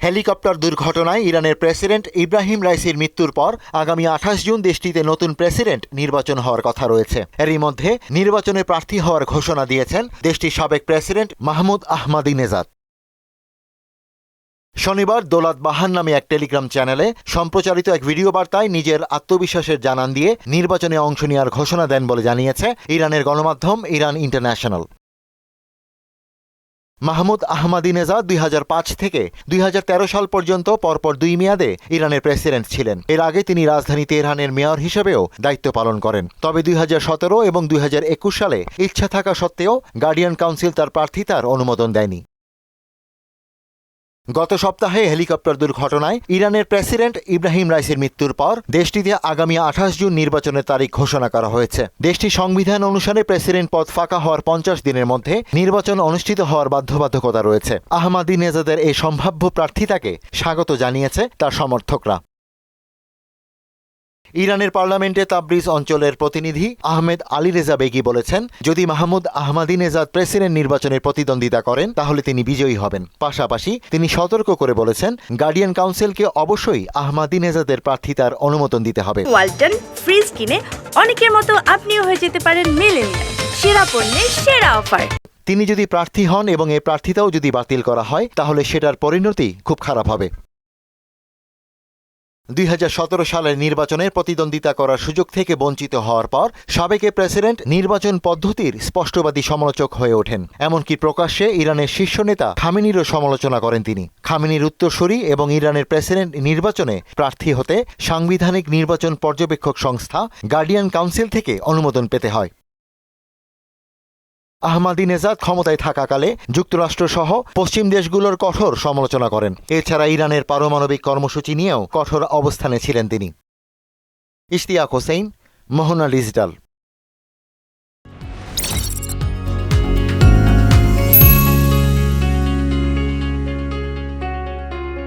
Helicopter দুর্ঘটনায় ইরানের president Ibrahim রাইসির মৃত্যুর পর আগামী 28 জুন দেশটিতে নতুন প্রেসিডেন্ট নির্বাচন হওয়ার কথা রয়েছে। এরই মধ্যে নির্বাচনে প্রার্থী হওয়ার ঘোষণা দিয়েছেন দেশটির সাবেক প্রেসিডেন্ট মাহমুদ আহমাদিনেজাদ। শনিবার দৌলত বাহার নামে এক টেলিগ্রাম চ্যানেলে সম্প্রচারিত এক ভিডিও বার্তায় নিজের আত্মবিশ্বাসের জানান দিয়ে নির্বাচনে অংশ নেওয়ার ঘোষণা দেন বলে জানিয়েছে ইরানের গণমাধ্যম ইরান ইন্টারন্যাশনাল। মাহমুদ আহমাদিনেজাদ 2005 থেকে 2013 সাল পর্যন্ত পরপর 2 মেয়াদে ইরানের প্রেসিডেন্ট ছিলেন। এর আগে তিনি রাজধানী তেহরানের মেয়র হিসেবেও দায়িত্ব পালন করেন। তবে 2017 এবং 2021 সালে ইচ্ছা থাকা সত্ত্বেও গার্ডিয়ান কাউন্সিল তার প্রার্থিতার অনুমোদন দেয়নি। গত সপ্তাহে হেলিকপ্টার দুর্ঘটনায় ইরানের প্রেসিডেন্ট ইব্রাহিম রাইসির মৃত্যুর পর দেশটিতে আগামী 28 জুন নির্বাচনের তারিখ ঘোষণা করা হয়েছে। দেশটির সংবিধান অনুসারে প্রেসিডেন্ট পদ ফাঁকা হওয়ার 50 দিনের মধ্যে নির্বাচন অনুষ্ঠিত হওয়ার বাধ্যবাধকতা রয়েছে। আহমাদিনেজাদের এই সম্ভাব্য প্রার্থিতাকে স্বাগত জানিয়েছে তার সমর্থকরা। ইরানের পার্লামেন্টে তাবরিজ অঞ্চলের প্রতিনিধি আহমেদ আলী রেজা বেগি বলেছেন, যদি মাহমুদ আহমাদিনেজাদ প্রেসিডেন্ট নির্বাচনে প্রতিদ্বন্দ্বিতা করেন তাহলে তিনি বিজয়ী হবেন। পাশাপাশি তিনি সতর্ক করে বলেছেন, গার্ডিয়ান কাউন্সিলকে অবশ্যই আহমাদিনেজাদের প্রার্থিতার অনুমোদন দিতে হবে। ওয়ালটন ফ্রিজ কিনে অনেকের মতো আপনিও হয়ে যেতে পারেন মিলেনিয়াল। সেরা পণ্যের সেরা অফার। তিনি যদি প্রার্থী হন এবং এই প্রার্থিতাও যদি বাতিল করা হয় তাহলে সেটার পরিণতি খুব খারাপ হবে। 2017 সালের নির্বাচনের প্রতিদ্বন্দ্বিতা করার সুযোগ থেকে বঞ্চিত হওয়ার পর সাবেক প্রেসিডেন্ট নির্বাচন পদ্ধতির স্পষ্টবাদী সমালোচক হয়ে ওঠেন। এমনকি প্রকাশ্যে ইরানের শীর্ষ নেতা খামেনিরও সমালোচনা করেন তিনি। খামেনির উত্তরসূরি এবং ইরানের প্রেসিডেন্ট নির্বাচনে প্রার্থী হতে সাংবিধানিক নির্বাচন পর্যবেক্ষক সংস্থা গার্ডিয়ান কাউন্সিল থেকে অনুমোদন পেতে হয়। আহমাদিনেজাদ ক্ষমতায় থাকাকালে যুক্তরাষ্ট্রসহ পশ্চিম দেশগুলোর কঠোর সমালোচনা করেন। এছাড়া ইরানের পারমাণবিক কর্মসূচি নিয়েও কঠোর অবস্থানে ছিলেন তিনি। ইশতিয়াক হোসেন, মোহনা ডিজিটাল।